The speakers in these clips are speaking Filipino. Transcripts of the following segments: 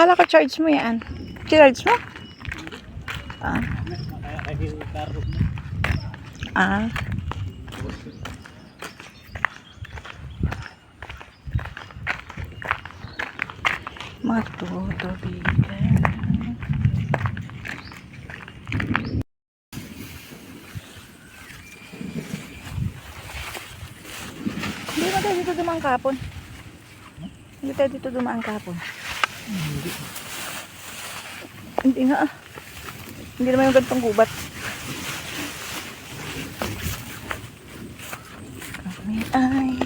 Akala ko charge mo yan. Charge mo? Ah. Ah. Matutubigan. Hindi mo tayo dito dumaan kahapon. Hindi tayo dito dumaan kahapon. Hindi nga. Hindi naman yung gantong gubat. Kami ay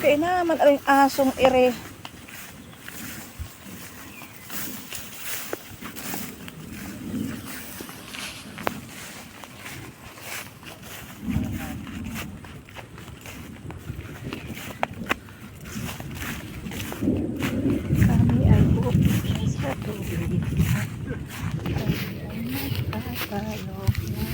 kaya naman ang asong ere. Kami ay bukit sa tubig. Kami ay nagpapalok na.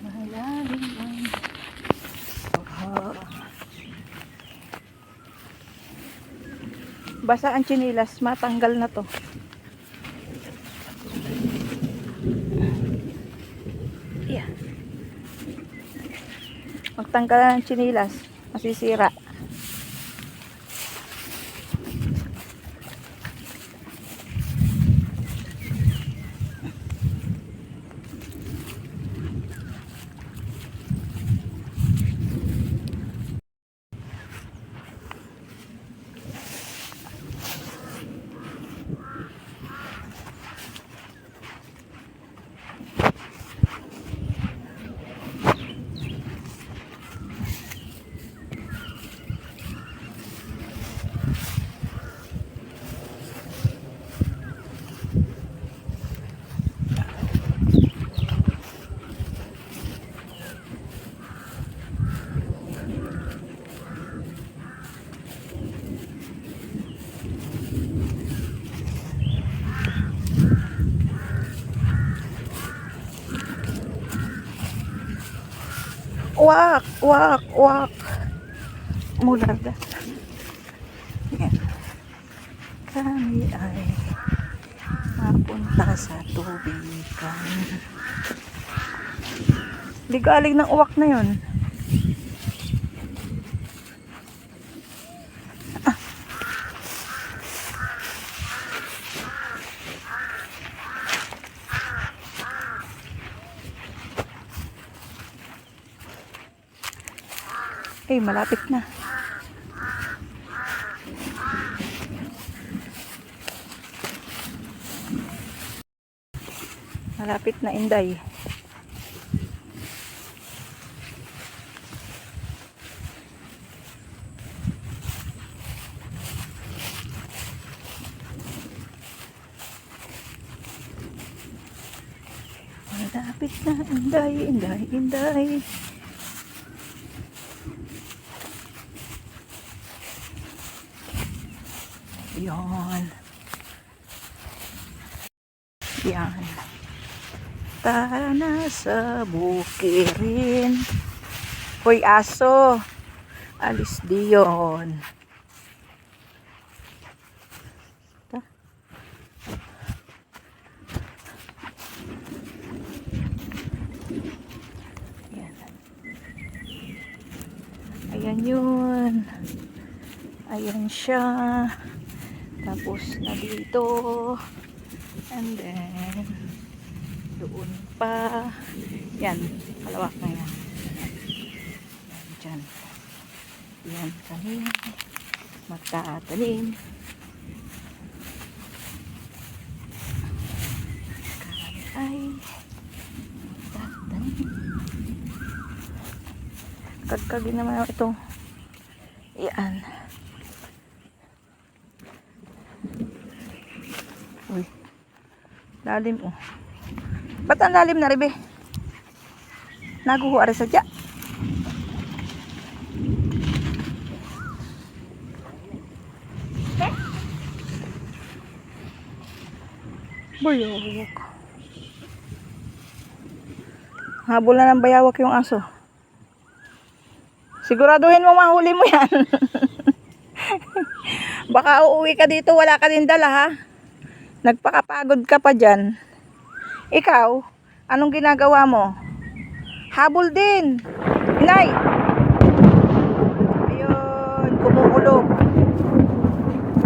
Malalim ang basa ang tsinilas, matanggal na to. Yeah. Magtanggal na ng tsinilas, masisira. Wak, wak, wak. Mularda. Yan. Kami ay mapunta sa tubigan. Ligalig ng uwak na yun. Eh, malapit na. Malapit na, Inday. Malapit na, Inday, Inday, Inday. Yan. Yan. Tara na sa bukirin. Hoy aso. Alis diyon. Yan. Ayan yun. Ayan siya. Tapos na dito. And then doon pa. Yan. Kalawak na yan. Yan dyan. Yan kami. Magtatanim. Kami ay tatanim. Kagkagin naman ito. Yan. Uy. Lalim oh. Ba't ang lalim na ribe? Naguhuari sa dya. Bayawak. Habol na ng bayawak yung aso. Siguraduhin mo mahuli mo yan. Baka uuwi ka dito, wala ka din dala ha. Nagpakapagod ka pa dyan. Ikaw, anong ginagawa mo? Habol din. Inay. Ayun, kumukulog.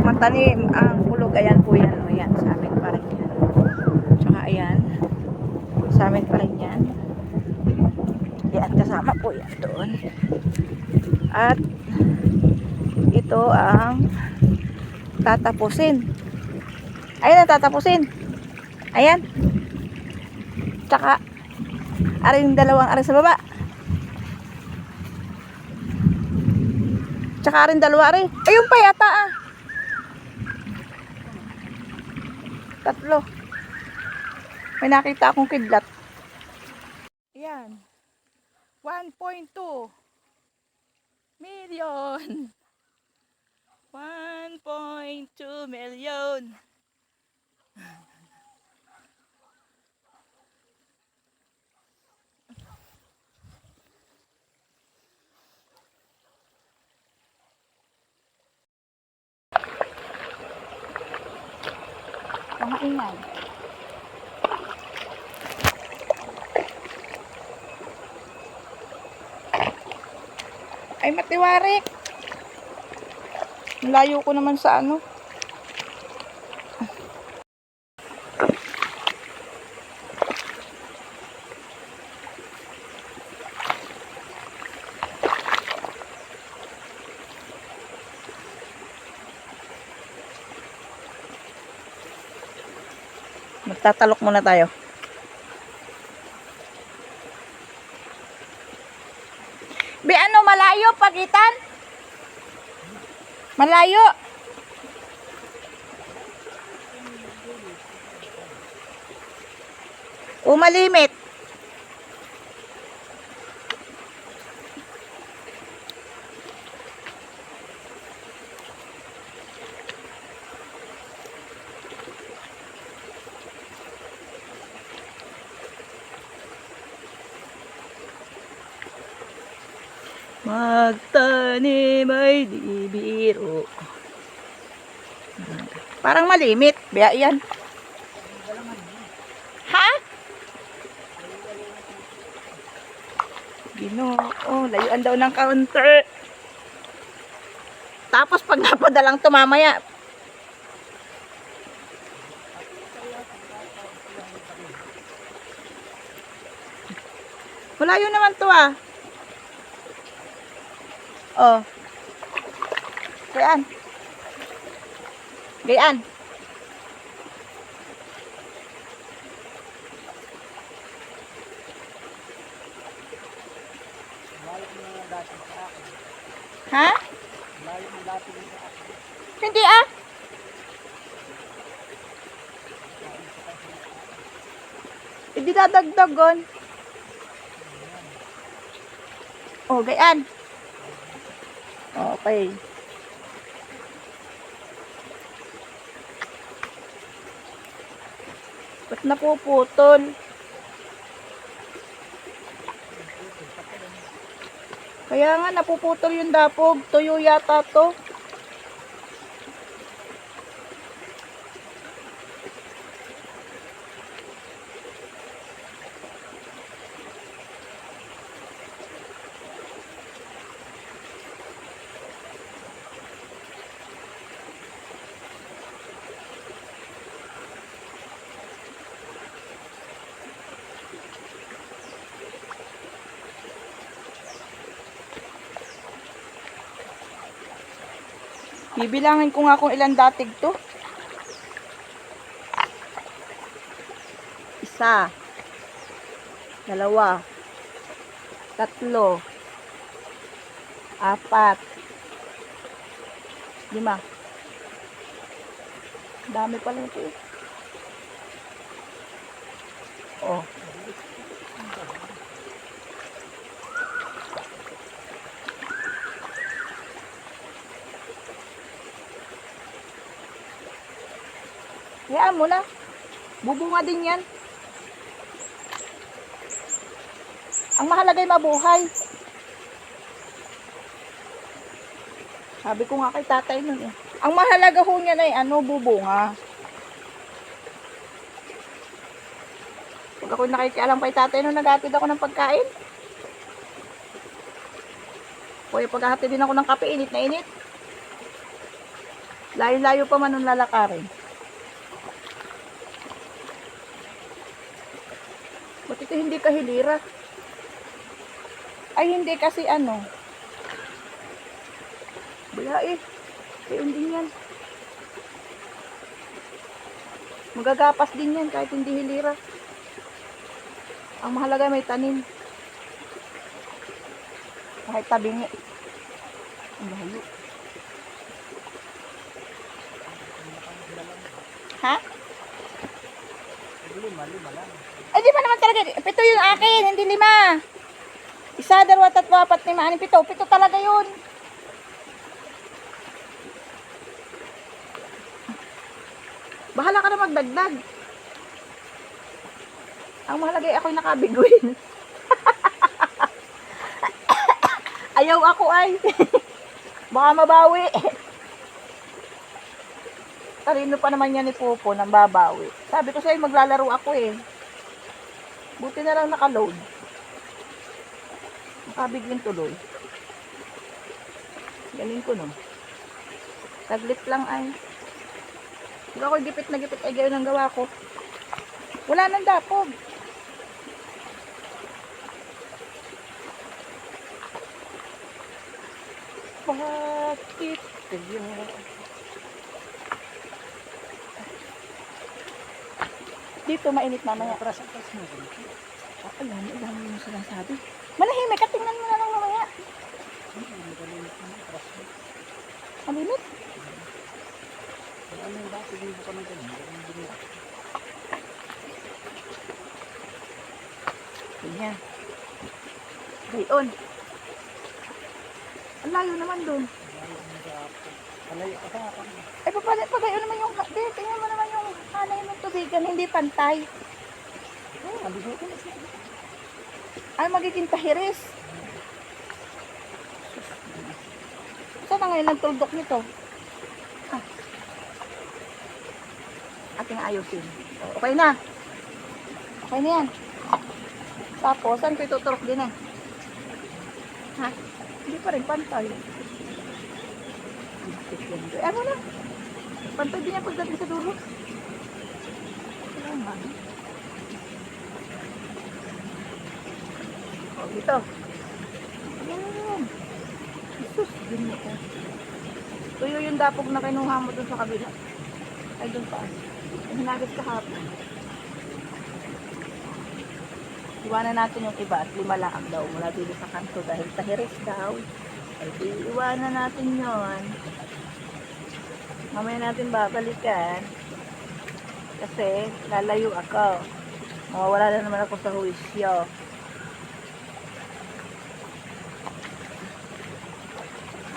Matanim ang kulog. Ayan po yan. O yan, sa amin pa rin yan. Tsaka ayan. Sa amin pa rin yan. Yan, kasama po yan doon. At ito ang tatapusin. Ayan ang tatapusin. Ayan. Tsaka aring dalawang ari sa baba. Tsaka aring dalawa ari. Ayun pa yata ah. Tatlo. May nakita akong kidlat. Ayan. 1.2 million. 1.2 million. Pamaingay. Ay matiwarik. Layo ko naman sa ano. Magtatalok muna tayo. Be ano malayo pagitan? Malayo. Malimit. Magtanim ay di biro. Parang malimit. Biya yan. Ha? Ginoo, layuan daw ng counter. Tapos pag napadalang to mamaya. Malayo naman to ah. Oh. Gayaan. Gayaan. Ha? Hindi ah. Hindi dadagdagon. Oh, gayaan. Okay. Ba't napuputol? Kaya nga napuputol yung dapog. Tuyo yata to. Bibilangin ko nga kung ilan datig to. 1, 2, 3, 4, 5, 6. Dami pala ito eh. Oh. Hayaan mo na. Bubunga din yan. Ang mahalaga ay mabuhay. Sabi ko nga kay tatay nun eh. Ang mahalaga ho niyan ay bubunga. Pag ako nakikialam kay tatay nun, naghatid ako ng pagkain. Kuya, paghahatid din ako ng kape, init na init. Layo-layo pa man nung lalakarin. Ba't ito hindi kahilira? Ay, hindi kasi wala eh. Kaya din yan. Magagapas din yan kahit hindi hilira. Ang mahalaga may tanim. Kahit tabingi. Ang layo. Ha? Lima lang. Ay, di ba naman talaga? 7 yung akin, hindi 5. 1, 2, 3, 4, 5, 6, 7. 7 talaga yun. Bahala ka na magdagdag. Ang mahalaga ay ako'y nakabiguin. Ayaw ako ay. Baka mabawi. Tarino pa naman yan ni Popo nang babawi. Sabi ko sa'yo maglalaro ako eh. Buti na lang nakaload. Nakabigin tuloy. Galing ko no. Taglit lang ay. Hindi ako gipit na gipit ay gayon ang gawa ko. Wala nang dapog. Bakit kaya? Dito mainit mamaya. Pras-pras mo. Alam mo sinasabi. Manahimik ka, tingnan mo na lang mamaya. Malimit? Ano yung dati hindi ko naman ganyan. Ganyan. Gayon. Ang layo naman dun. Alay ka sa akin. Ay, pagayon naman yung... Tingnan mo naman yung hanay ng tubigan, hindi pantay. Mabigo ko na siya. Ay, magiging tahiris. Saan na ngayon ang tuldok nito? Ah. Ating ayusin. Okay na. Okay na yan. Tapos, saan ko ituturok din eh? Ha? Hindi pa rin pantay. Ay mo na. Pantay din yan pagdating sa dulo. Kailangan. O, dito. Ayan. Jesus, ganyan ko. Tuyo yung dapog na kinuha mo dun sa kabila. Ay, dun pa. Hinagis kahapon. Iwanan natin yung iba at 5 lang daw mula dito sa kanto dahil tahiris daw. Ay, iwanan natin yon. Mamaya natin babalikan. Kasi lalayo ako. Mawawala na naman ako sa huwisyo.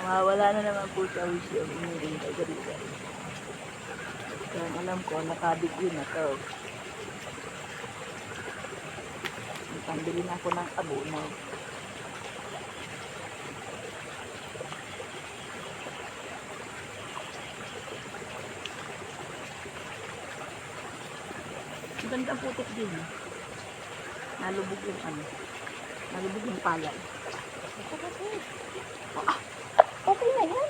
Mawawala na naman po sa huwisyo. Iniintay ko dito. Kaya alam ko, nakabigin na to. Pambili na ako ng abunay. Ganda putik din. Nalubog yung nalubog yung palay. Okay na yan.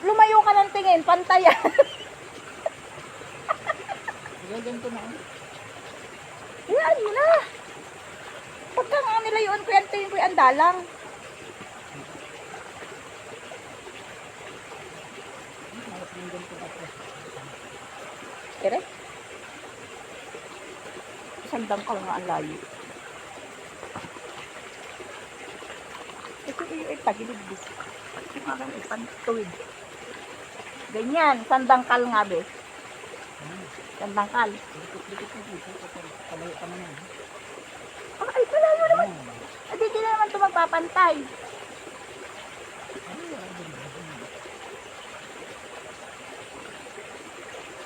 Lumayo ka ng tingin, pantayan. Ganito na. Yan mo na. Pagka nga nilayuan ko yan, tingin ko yan dalang. Kere? Isang dangkal nga ang layo. Ito ay tagilid din. Ito nga kang ipantuwid. Ganyan, isang dangkal nga be. Sandangkal. Dikit-dikit na dito. Palayo ka naman. Ay, malayo naman. Ayan. Hindi din naman ito magpapantay.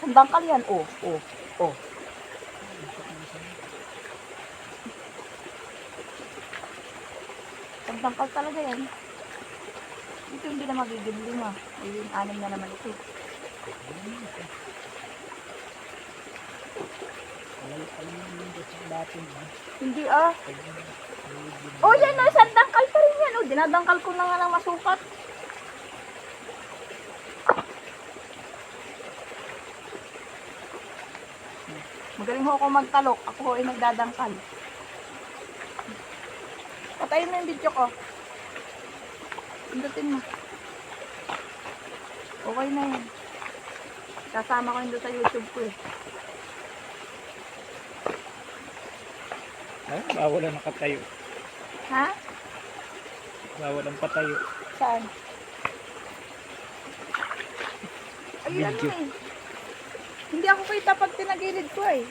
Sandangkal yan. Oh, oh, oh. Sandangkal talaga yan. Ito hindi na magiging 5. Ay, yung 6 na naman ito. Palayo ka naman dito sa dating. Hindi ah. Oh, yan oh, sandangkal pa rin yan. Oh, dinadangkal ko na nga ng masukat. Magaling ho ako magtalok. Ako ho ay nagdadangkal. Patayin mo yung video ko. Pindutin mo. Okay na yun. Kasama ko yun doon sa YouTube ko eh. Ay, bawal ang nakatayo. Ha? Bawal ang patayo. Saan? Ayun ano Video. eh. Hindi ako kita pag tinagilid ko eh.